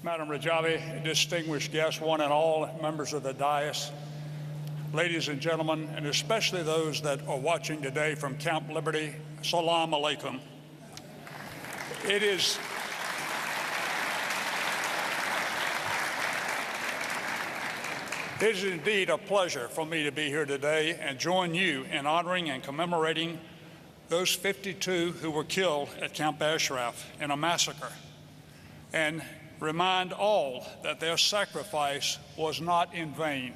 Madam Rajavi, distinguished guests, one and all, members of the dais, ladies and gentlemen, and especially those that are watching today from Camp Liberty, Salam Alaikum. It is indeed a pleasure for me to be here today and join you in honoring and commemorating those 52 who were killed at Camp Ashraf in a massacre, and remind all that their sacrifice was not in vain.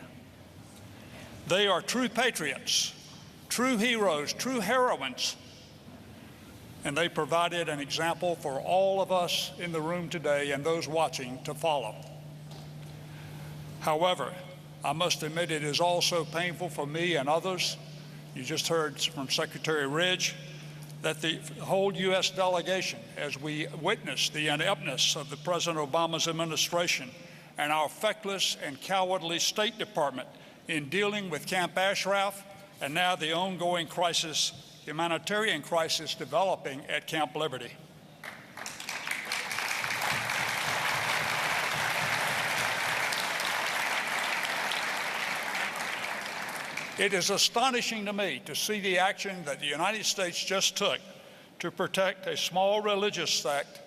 They are true patriots, true heroes, true heroines, and they provided an example for all of us in the room today and those watching to follow. However, I must admit it is also painful for me and others. You just heard from Secretary Ridge that the whole U.S. delegation, as we witnessed the ineptness of the President Obama's administration and our feckless and cowardly State Department in dealing with Camp Ashraf and now the ongoing crisis, humanitarian crisis developing at Camp Liberty. It is astonishing to me to see the action that the United States just took to protect a small religious sect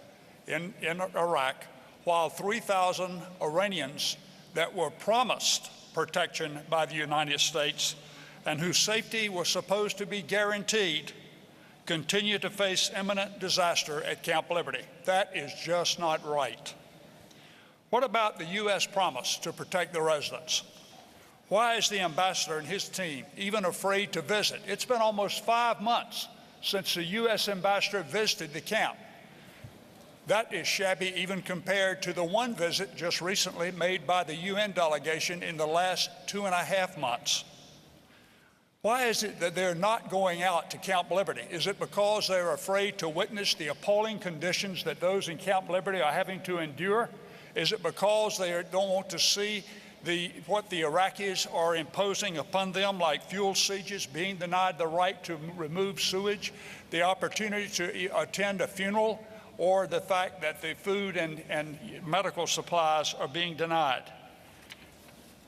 in Iraq, while 3,000 Iranians that were promised protection by the United States and whose safety was supposed to be guaranteed continue to face imminent disaster at Camp Liberty. That is just not right. What about the U.S. promise to protect the residents? Why is the ambassador and his team even afraid to visit? It's been almost 5 months since the U.S. ambassador visited the camp. That is shabby even compared to the one visit just recently made by the UN delegation in the last 2.5 months. Why is it that they're not going out to Camp Liberty? Is it because they're afraid to witness the appalling conditions that those in Camp Liberty are having to endure? Is it because they don't want to see what the Iraqis are imposing upon them, like fuel sieges, being denied the right to remove sewage, the opportunity to attend a funeral, or the fact that the food and medical supplies are being denied?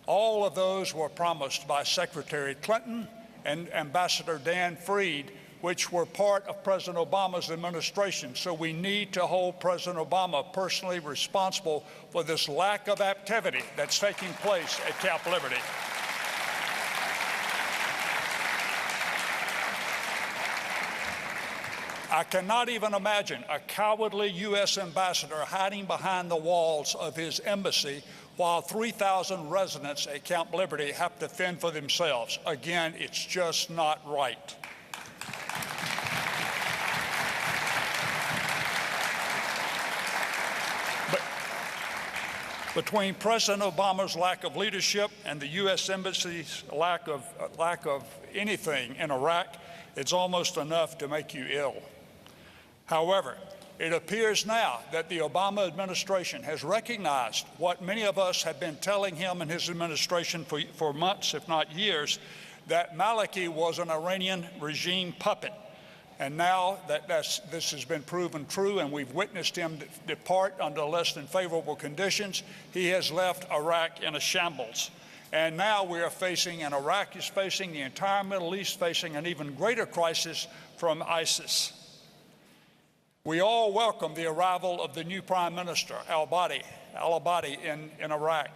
All of those were promised by Secretary Clinton and Ambassador Dan Fried, which were part of President Obama's administration. So we need to hold President Obama personally responsible for this lack of activity that's taking place at Camp Liberty. I cannot even imagine a cowardly U.S. ambassador hiding behind the walls of his embassy while 3,000 residents at Camp Liberty have to fend for themselves. Again, it's just not right. Between President Obama's lack of leadership and the U.S. Embassy's lack of anything in Iraq, it's almost enough to make you ill. However, it appears now that the Obama administration has recognized what many of us have been telling him and his administration for months, if not years, that Maliki was an Iranian regime puppet. And now that this has been proven true and we've witnessed him depart under less than favorable conditions, he has left Iraq in a shambles. And now we are facing, and Iraq is facing, the entire Middle East facing an even greater crisis from ISIS. We all welcome the arrival of the new Prime Minister, al-Abadi in Iraq.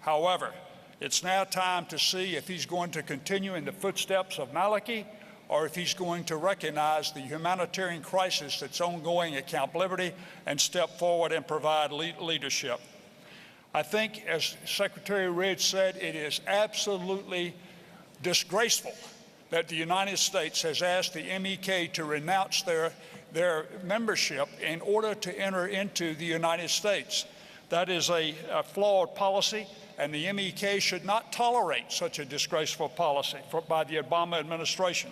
However, it's now time to see if he's going to continue in the footsteps of Maliki, or if he's going to recognize the humanitarian crisis that's ongoing at Camp Liberty and step forward and provide leadership. I think, as Secretary Ridge said, it is absolutely disgraceful that the United States has asked the MEK to renounce their membership in order to enter into the United States. That is a flawed policy, and the MEK should not tolerate such a disgraceful policy by the Obama administration.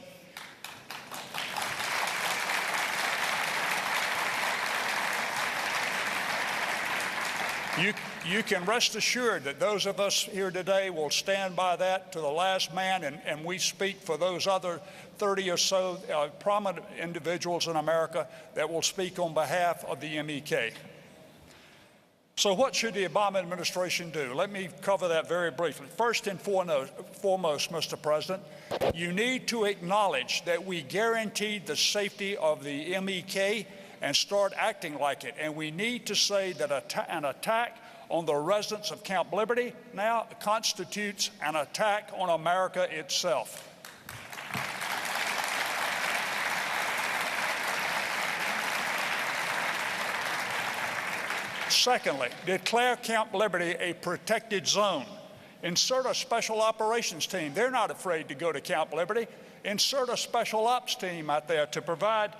You can rest assured that those of us here today will stand by that to the last man, and we speak for those other 30 or so prominent individuals in America that will speak on behalf of the MEK. So what should the Obama administration do? Let me cover that very briefly. First and foremost, Mr. President, you need to acknowledge that we guaranteed the safety of the MEK and start acting like it. And we need to say that an attack on the residents of Camp Liberty now constitutes an attack on America itself. Secondly, declare Camp Liberty a protected zone. Insert a special operations team. They're not afraid to go to Camp Liberty. Insert a special ops team out there to provide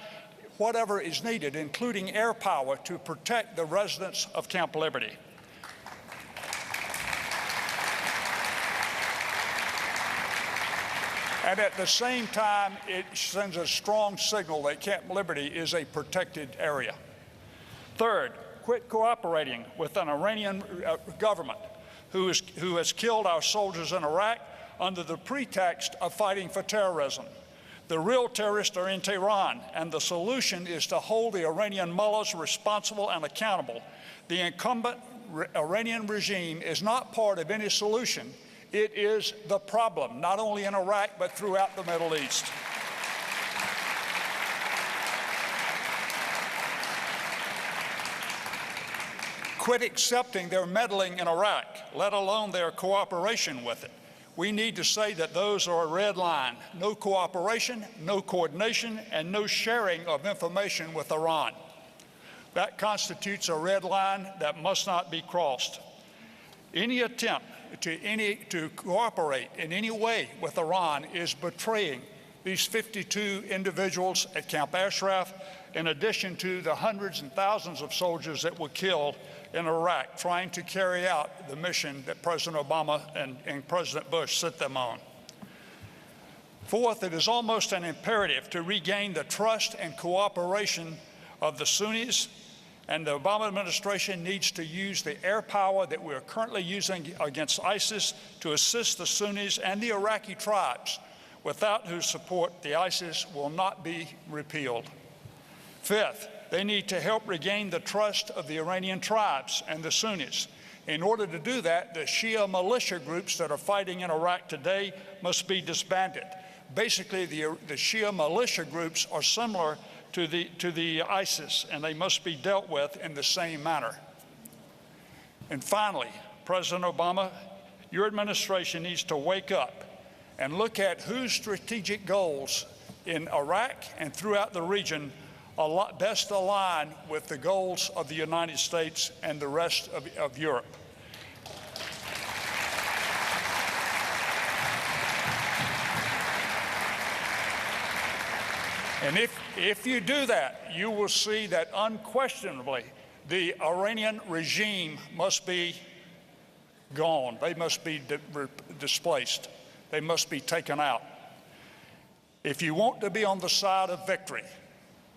whatever is needed, including air power, to protect the residents of Camp Liberty. And at the same time, it sends a strong signal that Camp Liberty is a protected area. Third, quit cooperating with an Iranian government who has killed our soldiers in Iraq under the pretext of fighting for terrorism. The real terrorists are in Tehran, and the solution is to hold the Iranian mullahs responsible and accountable. The incumbent Iranian regime is not part of any solution. It is the problem, not only in Iraq, but throughout the Middle East. Quit accepting their meddling in Iraq, let alone their cooperation with it. We need to say that those are a red line. No cooperation, no coordination, and no sharing of information with Iran. That constitutes a red line that must not be crossed. Any attempt to cooperate in any way with Iran is betraying these 52 individuals at Camp Ashraf, in addition to the hundreds and thousands of soldiers that were killed in Iraq trying to carry out the mission that President Obama and President Bush set them on. Fourth, it is almost an imperative to regain the trust and cooperation of the Sunnis, and the Obama administration needs to use the air power that we are currently using against ISIS to assist the Sunnis and the Iraqi tribes, without whose support the ISIS will not be repealed. Fifth, they need to help regain the trust of the Iranian tribes and the Sunnis. In order to do that, the Shia militia groups that are fighting in Iraq today must be disbanded. Basically, the Shia militia groups are similar to the ISIS, and they must be dealt with in the same manner. And finally, President Obama, your administration needs to wake up and look at whose strategic goals in Iraq and throughout the region best align with the goals of the United States and the rest of Europe. And if you do that, you will see that unquestionably the Iranian regime must be gone. They must be displaced. They must be taken out. If you want to be on the side of victory,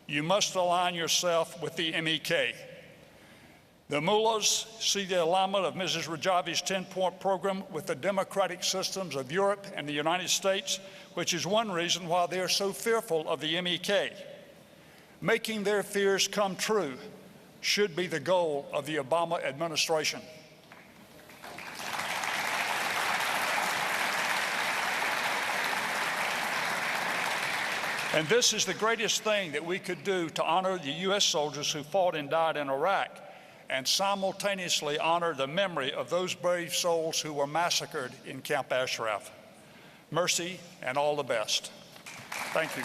you must align yourself with the MEK. The mullahs see the alignment of Mrs. Rajavi's 10-point program with the democratic systems of Europe and the United States, which is one reason why they are so fearful of the MEK. Making their fears come true should be the goal of the Obama administration. And this is the greatest thing that we could do to honor the U.S. soldiers who fought and died in Iraq, and simultaneously honor the memory of those brave souls who were massacred in Camp Ashraf. Mercy and all the best. Thank you.